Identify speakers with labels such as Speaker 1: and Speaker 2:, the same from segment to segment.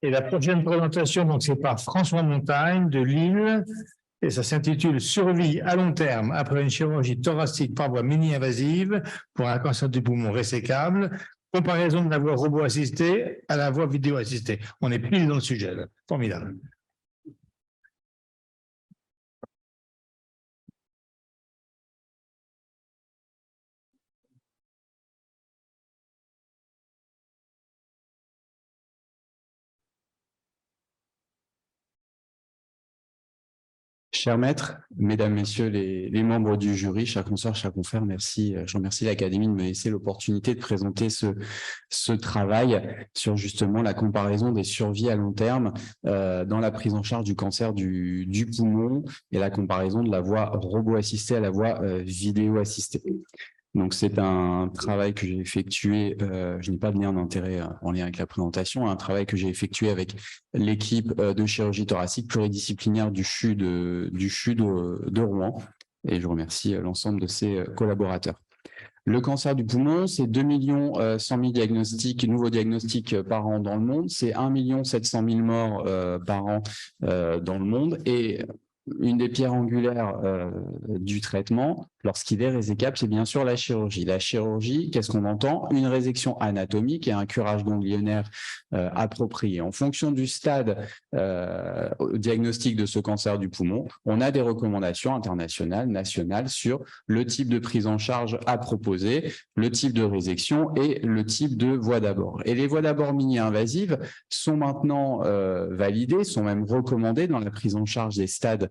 Speaker 1: Et la prochaine présentation, donc, c'est par François Montagne de Lille, et ça s'intitule « Survie à long terme après une chirurgie thoracique par voie mini-invasive pour un cancer du poumon résécable, comparaison de la voie robot-assistée à la voie vidéo-assistée ». On est pile dans le sujet, là. Formidable.
Speaker 2: Chers maîtres, mesdames, messieurs les membres du jury, chers consoeurs, chers confrères, merci. Je remercie l'Académie de me laisser l'opportunité de présenter ce travail sur justement la comparaison des survies à long terme dans la prise en charge du cancer du poumon et la comparaison de la voie robot-assistée à la voie vidéo-assistée. Donc, c'est un travail que j'ai effectué, je n'ai pas de lien d'intérêt en lien avec la présentation, un travail que j'ai effectué avec l'équipe de chirurgie thoracique pluridisciplinaire du CHU de Rouen. Et je remercie l'ensemble de ses collaborateurs. Le cancer du poumon, c'est 2 100 000 diagnostics, nouveaux diagnostics par an dans le monde. C'est 1 700 000 morts par an dans le monde. Et une des pierres angulaires du traitement, lorsqu'il est résécable, c'est bien sûr la chirurgie. La chirurgie, qu'est-ce qu'on entend? Une résection anatomique et un curage ganglionnaire approprié. En fonction du stade diagnostic de ce cancer du poumon, on a des recommandations internationales, nationales sur le type de prise en charge à proposer, le type de résection et le type de voie d'abord. Et les voies d'abord mini-invasives sont maintenant validées, sont même recommandées dans la prise en charge des stades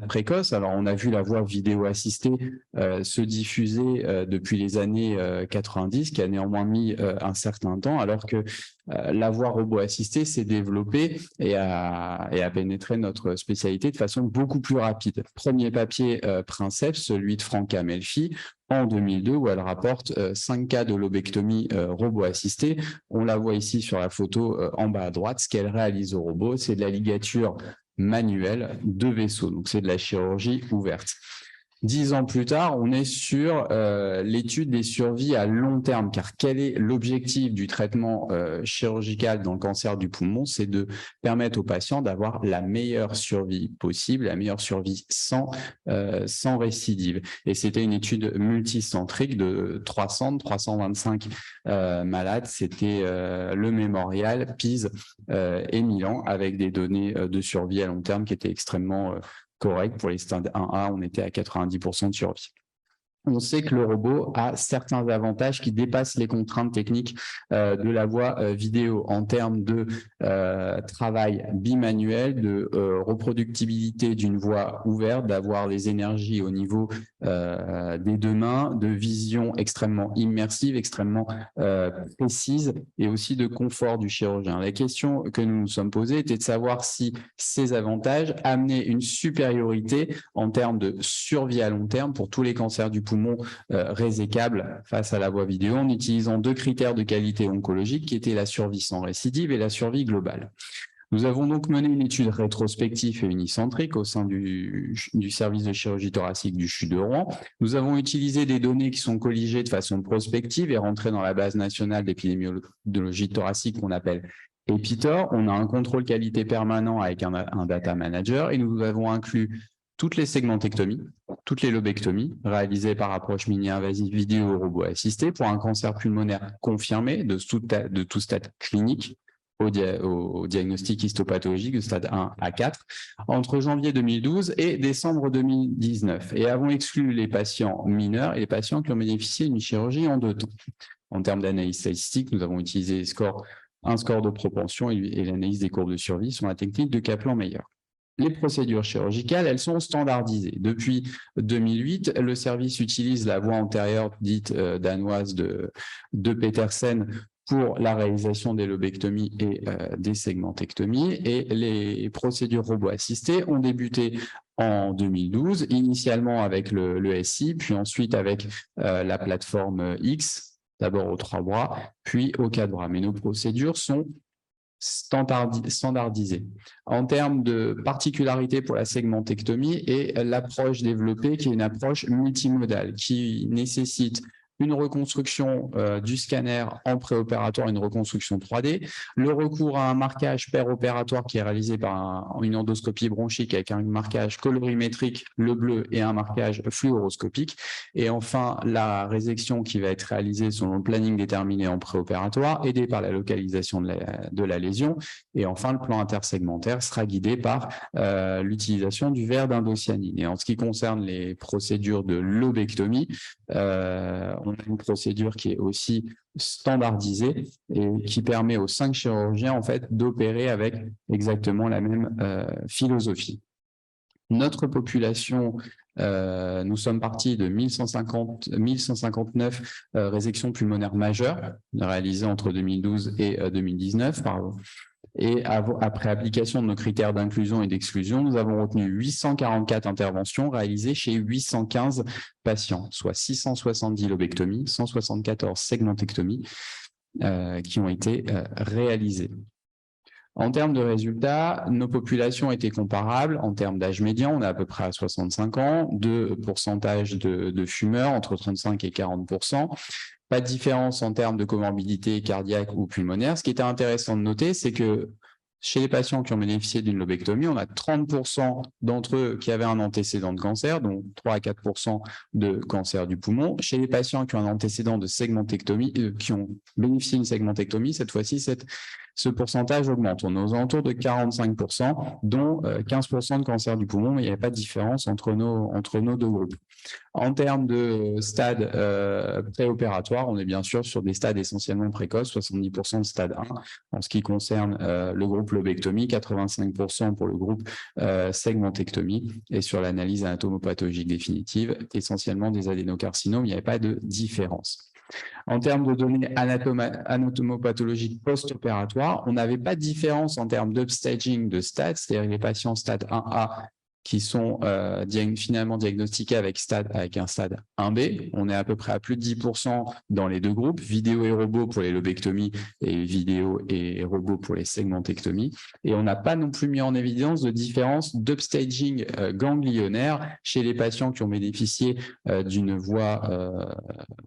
Speaker 2: précoces. Alors, on a vu la voie vidéo assistée se diffuser depuis les années 90, qui a néanmoins mis un certain temps, alors que la voie robot assistée s'est développée et a pénétré notre spécialité de façon beaucoup plus rapide. Premier papier Princeps, celui de Franca Melfi, en 2002, où elle rapporte 5 cas de lobectomie robot assistée. On la voit ici sur la photo en bas à droite. Ce qu'elle réalise au robot, c'est de la ligature manuelle de vaisseaux. Donc, c'est de la chirurgie ouverte. 10 ans plus tard, on est sur l'étude des survies à long terme, car quel est l'objectif du traitement chirurgical dans le cancer du poumon? C'est de permettre aux patients d'avoir la meilleure survie possible, la meilleure survie sans récidive. Et c'était une étude multicentrique de 325 malades. C'était le Mémorial, Pise et Milan, avec des données de survie à long terme qui étaient extrêmement correct. Pour les stades 1A, on était à 90% de survie. On sait que le robot a certains avantages qui dépassent les contraintes techniques de la voie vidéo en termes de travail bimanuel, de reproductibilité d'une voie ouverte, d'avoir les énergies au niveau des deux mains, de vision extrêmement immersive, extrêmement précise et aussi de confort du chirurgien. La question que nous nous sommes posée était de savoir si ces avantages amenaient une supériorité en termes de survie à long terme pour tous les cancers du poumon résécables face à la voie vidéo, en utilisant 2 critères de qualité oncologique qui étaient la survie sans récidive et la survie globale. Nous avons donc mené une étude rétrospective et unicentrique au sein du service de chirurgie thoracique du CHU de Rouen. Nous avons utilisé des données qui sont colligées de façon prospective et rentrées dans la base nationale d'épidémiologie thoracique qu'on appelle EPITOR. On a un contrôle qualité permanent avec un data manager et nous avons inclus toutes les segmentectomies, toutes les lobectomies réalisées par approche mini-invasive vidéo robot assistée pour un cancer pulmonaire confirmé de tout stade clinique au diagnostic histopathologique de stade 1 à 4 entre janvier 2012 et décembre 2019 et avons exclu les patients mineurs et les patients qui ont bénéficié d'une chirurgie en 2 temps. En termes d'analyse statistique, nous avons utilisé un score de propension et l'analyse des courbes de survie sur la technique de Kaplan-Meier. Les procédures chirurgicales, elles sont standardisées. Depuis 2008, le service utilise la voie antérieure dite danoise de Petersen pour la réalisation des lobectomies et des segmentectomies. Et les procédures robot assistées ont débuté en 2012, initialement avec le SI, puis ensuite avec la plateforme X, d'abord aux 3 bras, puis aux 4 bras. Mais nos procédures sont standardisé. En termes de particularité pour la segmentectomie et l'approche développée qui est une approche multimodale qui nécessite une reconstruction du scanner en préopératoire, une reconstruction 3D, le recours à un marquage opératoire qui est réalisé par une endoscopie bronchique avec un marquage colorimétrique, le bleu, et un marquage fluoroscopique, et enfin la résection qui va être réalisée selon le planning déterminé en préopératoire, aidé par la localisation de la lésion, et enfin le plan intersegmentaire sera guidé par l'utilisation du verre d'indocyanine. Et en ce qui concerne les procédures de lobectomie, on a une procédure qui est aussi standardisée et qui permet aux 5 chirurgiens en fait d'opérer avec exactement la même philosophie. Notre population, nous sommes partis de 1159 résections pulmonaires majeures réalisées entre 2012 et 2019. Et après application de nos critères d'inclusion et d'exclusion, nous avons retenu 844 interventions réalisées chez 815 patients, soit 670 lobectomies, 174 segmentectomies qui ont été réalisées. En termes de résultats, nos populations étaient comparables. En termes d'âge médian, on est à peu près à 65 ans, de pourcentage de fumeurs entre 35 et 40%. Pas de différence en termes de comorbidité cardiaque ou pulmonaire. Ce qui était intéressant de noter, c'est que chez les patients qui ont bénéficié d'une lobectomie, on a 30% d'entre eux qui avaient un antécédent de cancer, donc 3 à 4% de cancer du poumon. Chez les patients qui ont un antécédent de segmentectomie, qui ont bénéficié d'une segmentectomie, cette fois-ci, ce pourcentage augmente. On est aux alentours de 45%, dont 15% de cancer du poumon, mais il n'y a pas de différence entre nos deux groupes. En termes de stade préopératoire, on est bien sûr sur des stades essentiellement précoces, 70% de stade 1 en ce qui concerne le groupe lobectomie, 85% pour le groupe segmentectomie, et sur l'analyse anatomopathologique définitive, essentiellement des adénocarcinomes, il n'y avait pas de différence. En termes de données anatomopathologiques post-opératoires, on n'avait pas de différence en termes d'upstaging de stade, c'est-à-dire les patients stade 1A qui sont finalement diagnostiqués avec un stade 1B. On est à peu près à plus de 10% dans les deux groupes, vidéo et robot pour les lobectomies et vidéo et robot pour les segmentectomies. Et on n'a pas non plus mis en évidence de différence d'upstaging ganglionnaire chez les patients qui ont bénéficié d'une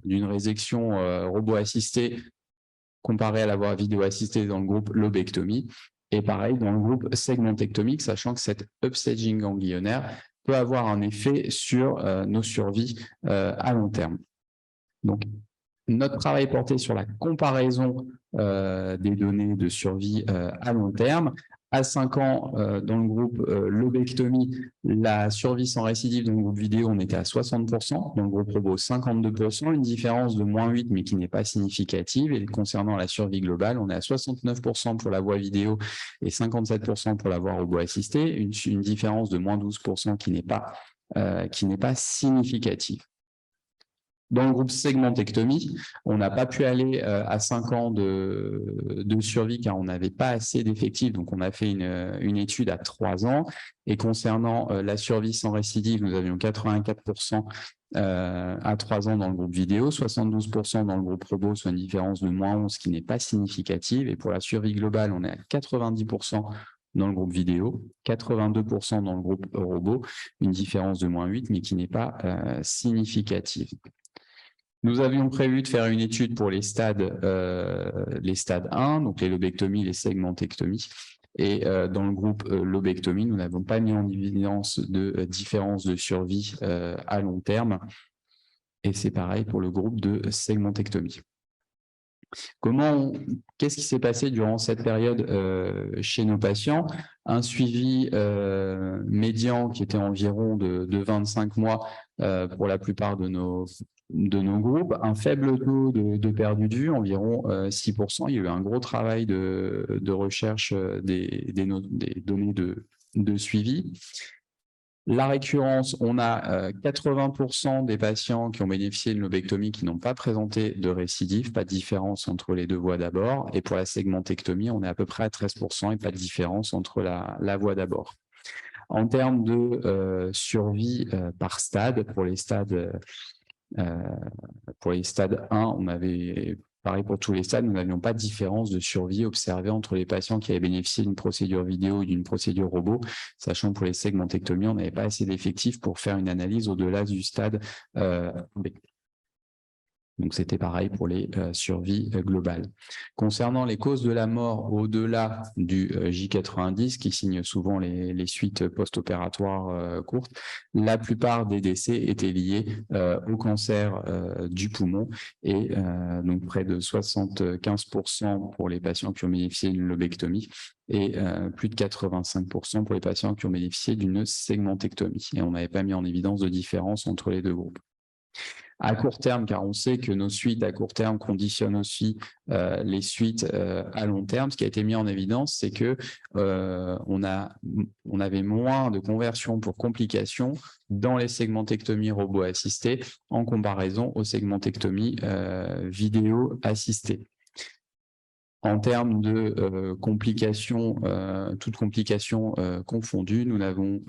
Speaker 2: résection robot assistée comparée à la voie vidéo assistée dans le groupe lobectomie. Et pareil, dans le groupe segmentectomique, sachant que cette upstaging ganglionnaire peut avoir un effet sur nos survies à long terme. Donc, notre travail portait sur la comparaison des données de survie à long terme. À 5 ans, dans le groupe lobectomie, la survie sans récidive dans le groupe vidéo, on était à 60%, dans le groupe robot 52%, une différence de -8 mais qui n'est pas significative. Et concernant la survie globale, on est à 69% pour la voie vidéo et 57% pour la voie robot assistée, une différence de -12% qui n'est pas significative. Dans le groupe segmentectomie, on n'a pas pu aller à 5 ans de survie car on n'avait pas assez d'effectifs. Donc, on a fait une étude à 3 ans. Et concernant la survie sans récidive, nous avions 84% à 3 ans dans le groupe vidéo, 72% dans le groupe robot, soit une différence de -11 qui n'est pas significative. Et pour la survie globale, on est à 90% dans le groupe vidéo, 82% dans le groupe robot, une différence de -8 mais qui n'est pas significative. Nous avions prévu de faire une étude pour les stades 1, donc les lobectomies, les segmentectomies. Et dans le groupe lobectomie, nous n'avons pas mis en évidence de différence de survie à long terme. Et c'est pareil pour le groupe de segmentectomie. Qu'est-ce qui s'est passé durant cette période chez nos patients? Un suivi médian qui était environ de 25 mois pour la plupart de nos groupes, un faible taux de perdu de vue, environ 6%. Il y a eu un gros travail de recherche des données de suivi. La récurrence, on a 80% des patients qui ont bénéficié d'une lobectomie qui n'ont pas présenté de récidive, pas de différence entre les deux voies d'abord. Et pour la segmentectomie, on est à peu près à 13% et pas de différence entre la voie d'abord. En termes de survie par stade, pour les stades 1, on avait... Pareil pour tous les stades, nous n'avions pas de différence de survie observée entre les patients qui avaient bénéficié d'une procédure vidéo ou d'une procédure robot, sachant que pour les segmentectomies, on n'avait pas assez d'effectifs pour faire une analyse au-delà du stade B. Donc, c'était pareil pour les survies globales. Concernant les causes de la mort au-delà du J90, qui signe souvent les suites post-opératoires courtes, la plupart des décès étaient liés au cancer du poumon et donc près de 75% pour les patients qui ont bénéficié d'une lobectomie et plus de 85% pour les patients qui ont bénéficié d'une segmentectomie. Et on n'avait pas mis en évidence de différence entre les deux groupes. À court terme, car on sait que nos suites à court terme conditionnent aussi les suites à long terme. Ce qui a été mis en évidence, c'est que on avait moins de conversions pour complications dans les segmentectomies robot assistées en comparaison aux segmentectomies vidéo assistées. En termes de complications, toutes complications confondues, nous n'avons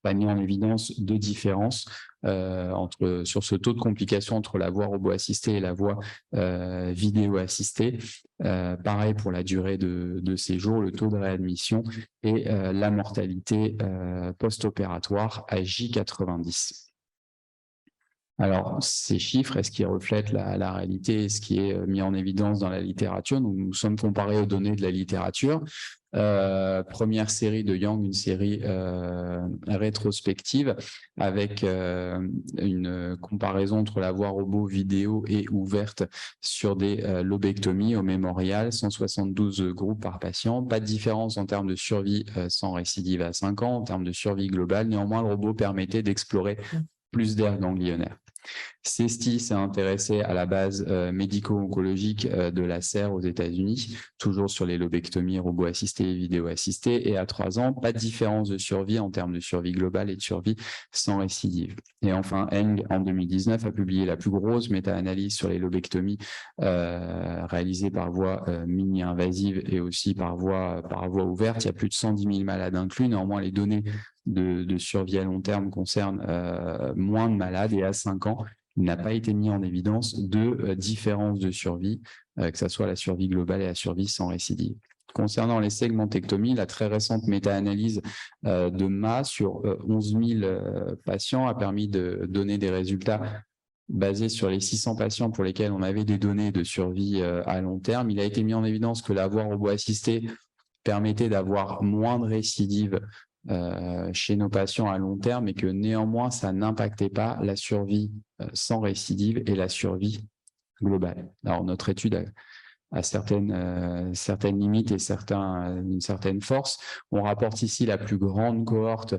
Speaker 2: pas mis en évidence de différence sur ce taux de complication entre la voie robot assistée et la voie vidéo assistée. Pareil pour la durée de séjour, le taux de réadmission et la mortalité post-opératoire à J90. Alors, ces chiffres, est-ce qu'ils reflètent la réalité, ce qui est mis en évidence dans la littérature? Nous sommes comparés aux données de la littérature. Première série de Yang, une série rétrospective avec une comparaison entre la voie robot vidéo et ouverte sur des lobectomies au mémorial, 172 groupes par patient, pas de différence en termes de survie sans récidive à 5 ans, en termes de survie globale. Néanmoins, le robot permettait d'explorer plus d'aires ganglionnaires. CESTI s'est intéressé à la base médico-oncologique de la CER aux États-Unis, toujours sur les lobectomies robot assistées et vidéo assistées, et à 3 ans, pas de différence de survie en termes de survie globale et de survie sans récidive. Et enfin, Eng, en 2019, a publié la plus grosse méta-analyse sur les lobectomies réalisées par voie mini-invasive et aussi par voie ouverte. Il y a plus de 110 000 malades inclus. Néanmoins, les données de survie à long terme concernent moins de malades et à 5 ans, il n'a pas été mis en évidence de différence de survie, que ce soit la survie globale et la survie sans récidive. Concernant les segmentectomies, la très récente méta-analyse de MA sur 11 000 patients a permis de donner des résultats basés sur les 600 patients pour lesquels on avait des données de survie à long terme. Il a été mis en évidence que la voie robot assistée permettait d'avoir moins de récidives chez nos patients à long terme et que néanmoins, ça n'impactait pas la survie sans récidive et la survie globale. Alors, notre étude a certaines limites et une certaine force. On rapporte ici la plus grande cohorte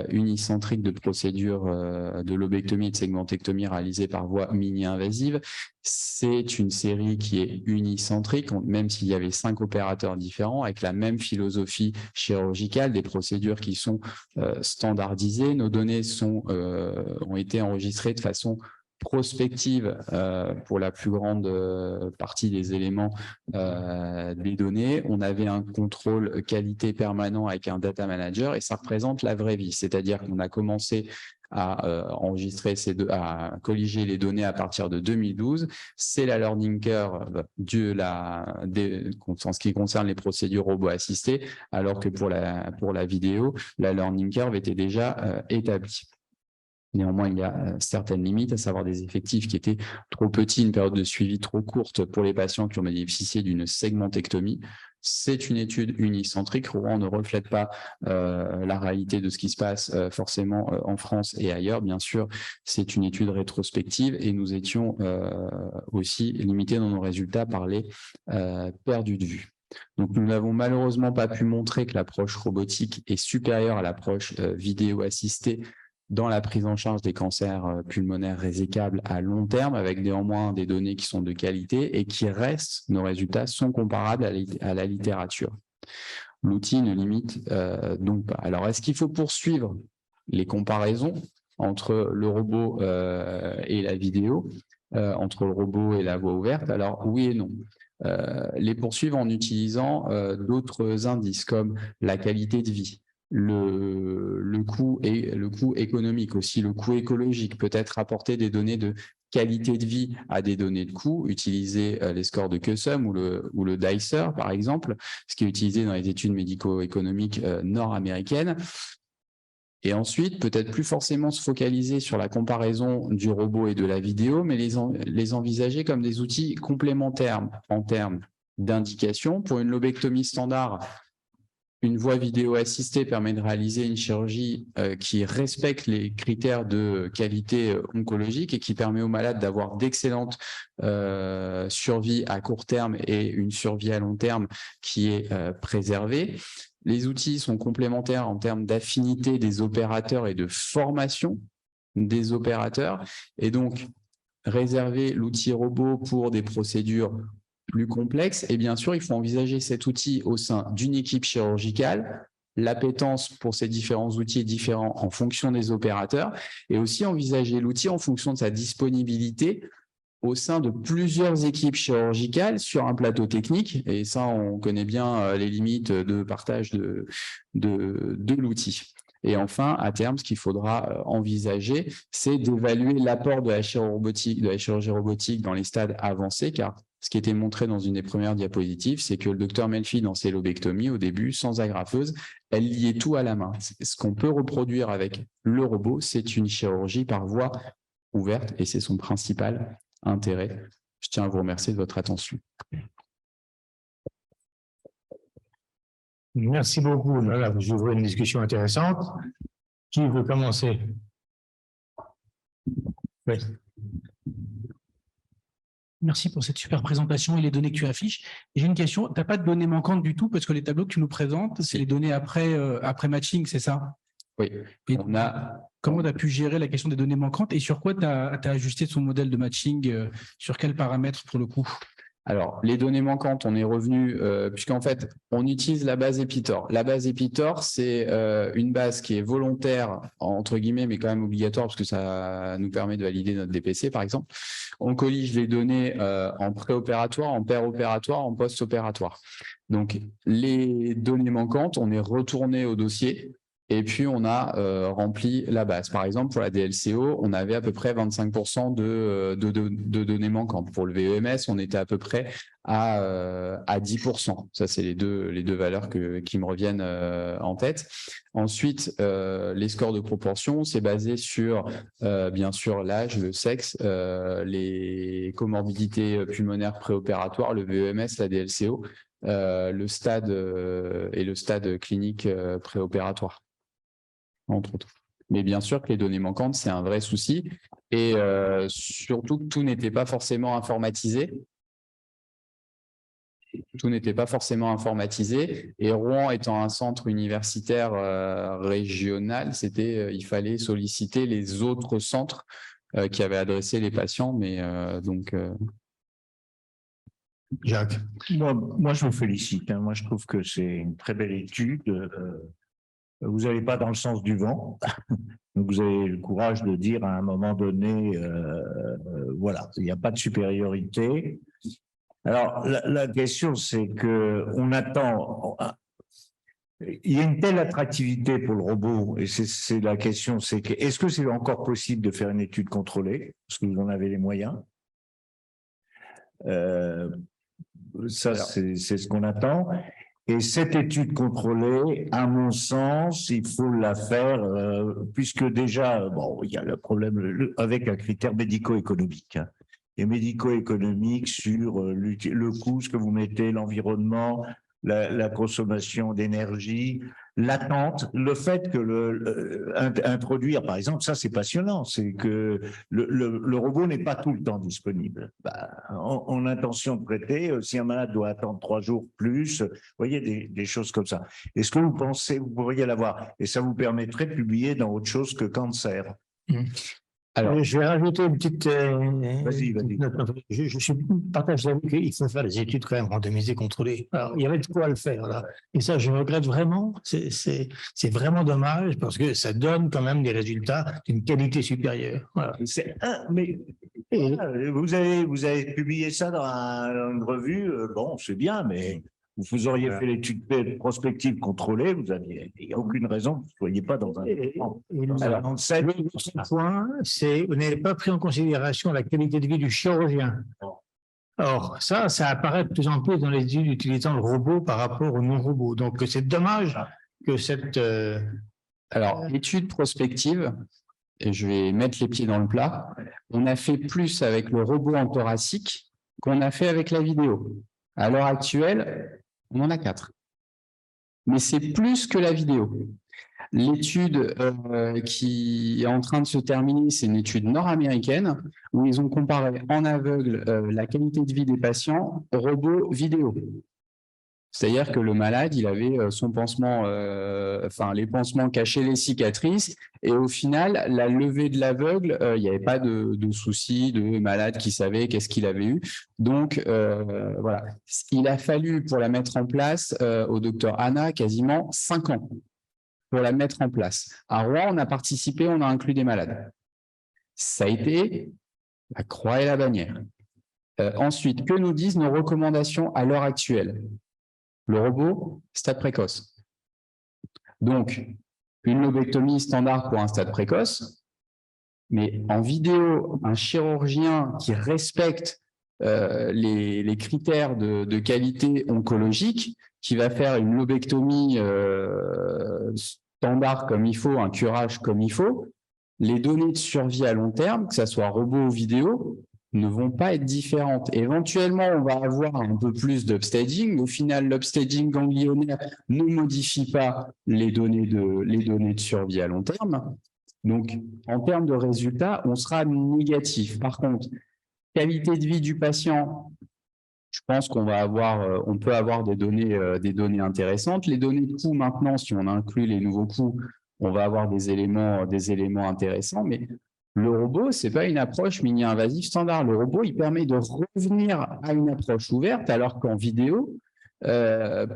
Speaker 2: unicentrique de procédures de lobectomie et de segmentectomie réalisées par voie mini-invasive. C'est une série qui est unicentrique, même s'il y avait 5 opérateurs différents, avec la même philosophie chirurgicale, des procédures qui sont standardisées. Nos données ont été enregistrées de façon prospective pour la plus grande partie des éléments des données. On avait un contrôle qualité permanent avec un data manager et ça représente la vraie vie. C'est-à-dire qu'on a commencé à enregistrer à colliger les données à partir de 2012. C'est la learning curve en ce qui concerne les procédures robots assistées, alors que pour la vidéo, la learning curve était déjà établie. Néanmoins, il y a certaines limites, à savoir des effectifs qui étaient trop petits, une période de suivi trop courte pour les patients qui ont bénéficié d'une segmentectomie. C'est une étude unicentrique. Rouen ne reflète pas la réalité de ce qui se passe forcément en France et ailleurs. Bien sûr, c'est une étude rétrospective et nous étions aussi limités dans nos résultats par les perdus de vue. Donc, nous n'avons malheureusement pas pu montrer que l'approche robotique est supérieure à l'approche vidéo assistée dans la prise en charge des cancers pulmonaires résécables à long terme, avec néanmoins des données qui sont de qualité et qui restent, nos résultats sont comparables à la littérature. L'outil ne limite donc pas. Alors, est-ce qu'il faut poursuivre les comparaisons entre le robot et la vidéo, entre le robot et la voie ouverte? Alors, oui et non. Les poursuivre en utilisant d'autres indices comme la qualité de vie, le coût économique aussi, le coût écologique, peut-être apporter des données de qualité de vie à des données de coût, utiliser les scores de Kusum ou le Dicer par exemple, ce qui est utilisé dans les études médico-économiques nord-américaines. Et ensuite, peut-être plus forcément se focaliser sur la comparaison du robot et de la vidéo, mais les envisager comme des outils complémentaires en termes d'indication. Pour une lobectomie standard, une voie vidéo assistée permet de réaliser une chirurgie qui respecte les critères de qualité oncologique et qui permet aux malades d'avoir d'excellentes survies à court terme et une survie à long terme qui est préservée. Les outils sont complémentaires en termes d'affinité des opérateurs et de formation des opérateurs. Et donc, réserver l'outil robot pour des procédures plus complexes. Et bien sûr, il faut envisager cet outil au sein d'une équipe chirurgicale. L'appétence pour ces différents outils est différente en fonction des opérateurs. Et aussi envisager l'outil en fonction de sa disponibilité au sein de plusieurs équipes chirurgicales sur un plateau technique. Et ça, on connaît bien les limites de partage de l'outil. Et enfin, à terme, ce qu'il faudra envisager, c'est d'évaluer l'apport de la chirurgie robotique dans les stades avancés, car ce qui était montré dans une des premières diapositives, c'est que le docteur Melfi, dans ses lobectomies, au début, sans agrafeuse, elle liait tout à la main. Ce qu'on peut reproduire avec le robot, c'est une chirurgie par voie ouverte, et c'est son principal intérêt. Je tiens à vous remercier de votre attention.
Speaker 1: Merci beaucoup. Voilà, vous ouvrez une discussion intéressante. Qui veut commencer? Oui.
Speaker 3: Merci pour cette super présentation et les données que tu affiches. J'ai une question. Tu n'as pas de données manquantes du tout parce que les tableaux que tu nous présentes, c'est les données après matching, c'est ça?
Speaker 2: Oui.
Speaker 3: Et comment tu as pu gérer la question des données manquantes et sur quoi tu as ajusté ton modèle de matching? Sur quels paramètres pour le coup?
Speaker 2: Alors, les données manquantes, on est revenu, puisqu'en fait, on utilise la base Epitor. La base Epitor, c'est une base qui est volontaire, entre guillemets, mais quand même obligatoire, parce que ça nous permet de valider notre DPC, par exemple. On collige les données en préopératoire, en péropératoire, en post-opératoire. Donc, les données manquantes, on est retourné au dossier. Et puis, on a rempli la base. Par exemple, pour la DLCO, on avait à peu près 25% de données manquantes. Pour le VEMS, on était à peu près à 10%. Ça, c'est les deux valeurs qui me reviennent en tête. Ensuite, les scores de proportion, c'est basé sur, bien sûr, l'âge, le sexe, les comorbidités pulmonaires préopératoires, le VEMS, la DLCO, le stade et le stade clinique préopératoire, entre autres. Mais bien sûr que les données manquantes, c'est un vrai souci. Et surtout, tout n'était pas forcément informatisé. Tout n'était pas forcément informatisé. Et Rouen étant un centre universitaire régional, il fallait solliciter les autres centres qui avaient adressé les patients. Mais donc...
Speaker 1: Jacques.
Speaker 4: Moi, je vous félicite. Moi, je trouve que c'est une très belle étude. Vous n'allez pas dans le sens du vent. Donc, vous avez le courage de dire à un moment donné, voilà, il n'y a pas de supériorité. Alors, la question, c'est qu'on attend... Il y a une telle attractivité pour le robot, et c'est la question, c'est que est-ce que c'est encore possible de faire une étude contrôlée? Parce que vous en avez les moyens. Ça, c'est ce qu'on attend. Et cette étude contrôlée, à mon sens, il faut la faire, puisque déjà, bon, il y a le problème avec un critère médico-économique. Et médico-économique sur le coût, ce que vous mettez, l'environnement, la consommation d'énergie, l'attente, le fait que introduire, par exemple, ça c'est passionnant, c'est que le robot n'est pas tout le temps disponible. En intention de traiter, si un malade doit attendre 3 jours plus, vous voyez, des choses comme ça. Est-ce que vous pensez, vous pourriez l'avoir? Et ça vous permettrait de publier dans autre chose que cancer.
Speaker 1: Alors, je vais rajouter une petite...
Speaker 4: Vas-y.
Speaker 1: Je suis partage d'avis qu'il faut faire des études quand même randomisées, contrôlées. Alors, il y avait de quoi le faire, là. Et ça, je regrette vraiment. C'est vraiment dommage parce que ça donne quand même des résultats d'une qualité supérieure. Voilà.
Speaker 4: Mais vous avez publié ça dans une revue, bon, c'est bien, mais vous auriez fait l'étude prospective contrôlée, il n'y a aucune raison que vous ne soyez pas dans un...
Speaker 1: Le point, c'est vous n'avez pas pris en considération la qualité de vie du chirurgien. Or, ça apparaît de plus en plus dans les études utilisant le robot par rapport au non-robot. Donc, c'est dommage que cette
Speaker 2: Alors, étude prospective, et je vais mettre les pieds dans le plat, on a fait plus avec le robot en thoracique qu'on a fait avec la vidéo. À l'heure actuelle, on en a 4. Mais c'est plus que la vidéo. L'étude qui est en train de se terminer, c'est une étude nord-américaine où ils ont comparé en aveugle la qualité de vie des patients au robot vidéo. C'est-à-dire que le malade, il avait son pansement, les pansements cachaient les cicatrices, et au final, la levée de l'aveugle, il n'y avait pas de souci de malade qui savait qu'est-ce qu'il avait eu. Donc, voilà. Il a fallu, pour la mettre en place, au docteur Anna, quasiment 5 ans pour la mettre en place. À Rouen, on a participé, on a inclus des malades. Ça a été la croix et la bannière. Ensuite, que nous disent nos recommandations à l'heure actuelle? Le robot, stade précoce. Donc, une lobectomie standard pour un stade précoce, mais en vidéo, un chirurgien qui respecte les critères de qualité oncologique, qui va faire une lobectomie standard comme il faut, un curage comme il faut, les données de survie à long terme, que ce soit robot ou vidéo, ne vont pas être différentes. Éventuellement, on va avoir un peu plus d'upstaging. Au final, l'upstaging ganglionnaire ne modifie pas les données de survie à long terme. Donc, en termes de résultats, on sera négatif. Par contre, qualité de vie du patient, je pense qu'on va avoir, on peut avoir des données intéressantes. Les données de coûts maintenant, si on inclut les nouveaux coûts, on va avoir des éléments intéressants, mais le robot, ce n'est pas une approche mini-invasive standard. Le robot, il permet de revenir à une approche ouverte, alors qu'en vidéo,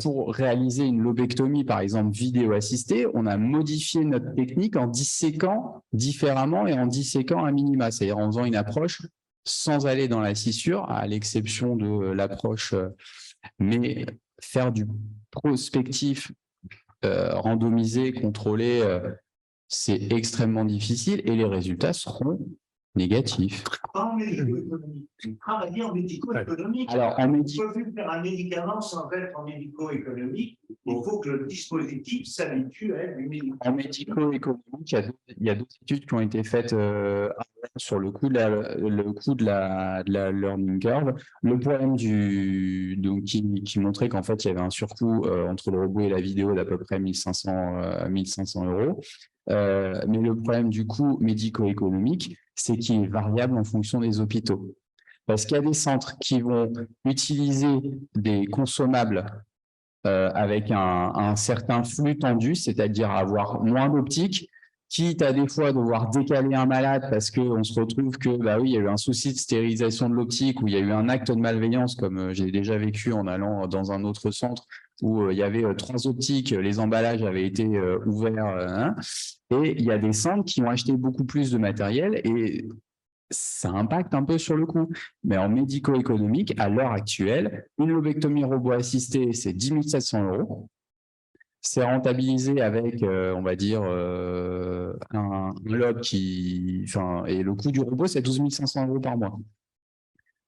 Speaker 2: pour réaliser une lobectomie, par exemple, vidéo assistée, on a modifié notre technique en disséquant différemment et en disséquant à minima, c'est-à-dire en faisant une approche sans aller dans la scissure, à l'exception de l'approche, mais faire du prospectif randomisé, contrôlé, c'est extrêmement difficile et les résultats seront négatifs.
Speaker 4: En médico-économique. Travailler en médico-économique.
Speaker 2: Alors, en médico,
Speaker 4: on peut plus faire un médicament sans être en médico-économique. Il faut que le dispositif s'habitue à être du médicament.
Speaker 2: En médico-économique, il y a 2 études qui ont été faites sur le coût de la learning curve. Le problème qui montrait qu'en fait, il y avait un surcoût entre le robot et la vidéo d'à peu près 1500 €. Mais le problème du coût médico-économique, c'est qu'il est variable en fonction des hôpitaux. Parce qu'il y a des centres qui vont utiliser des consommables avec un certain flux tendu, c'est-à-dire avoir moins d'optique, quitte à des fois devoir décaler un malade parce qu'on se retrouve que, bah oui, il y a eu un souci de stérilisation de l'optique ou il y a eu un acte de malveillance, comme j'ai déjà vécu en allant dans un autre centre où il y avait 3 optiques, les emballages avaient été ouverts, et il y a des centres qui ont acheté beaucoup plus de matériel et ça impacte un peu sur le coût. Mais en médico-économique, à l'heure actuelle, une lobectomie robot assistée, c'est 10 700 €. C'est rentabilisé avec, on va dire, un lobe et le coût du robot, c'est 12 500 € par mois.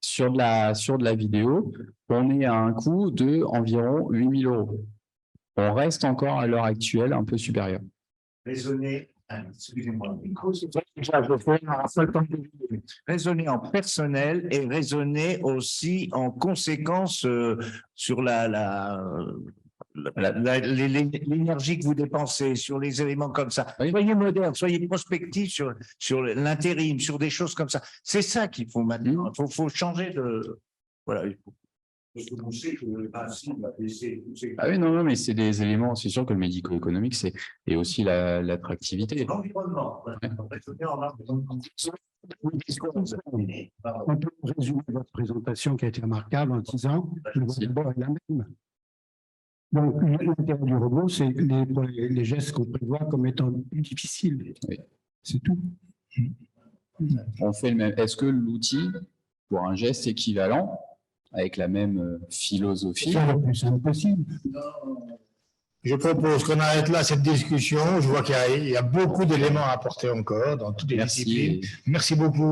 Speaker 2: Sur de la vidéo, on est à un coût de environ 8 000 €. On reste encore à l'heure actuelle un peu supérieur.
Speaker 4: Raisonner, excusez-moi, raisonner en personnel et raisonner aussi en conséquence sur l'énergie que vous dépensez, sur les éléments comme ça.
Speaker 2: Oui.
Speaker 4: Soyez moderne, soyez prospectif sur l'intérim, sur des choses comme ça. C'est ça qu'il faut maintenant. Il faut changer de... Voilà.
Speaker 2: Ah oui, non, mais c'est des éléments, c'est sûr que le médico-économique, et aussi l'attractivité.
Speaker 4: L'environnement.
Speaker 5: On peut résumer votre présentation qui a été remarquable en disant que le robot est la même. Donc, l'intérêt du robot, c'est les gestes qu'on prévoit comme étant plus difficiles.
Speaker 2: Oui.
Speaker 5: C'est tout.
Speaker 2: On fait le même. Est-ce que l'outil, pour un geste équivalent, avec la même philosophie.
Speaker 5: C'est le plus simple possible.
Speaker 1: Je propose qu'on arrête là cette discussion. Je vois qu'il y a beaucoup d'éléments à apporter encore dans toutes les disciplines. Merci beaucoup.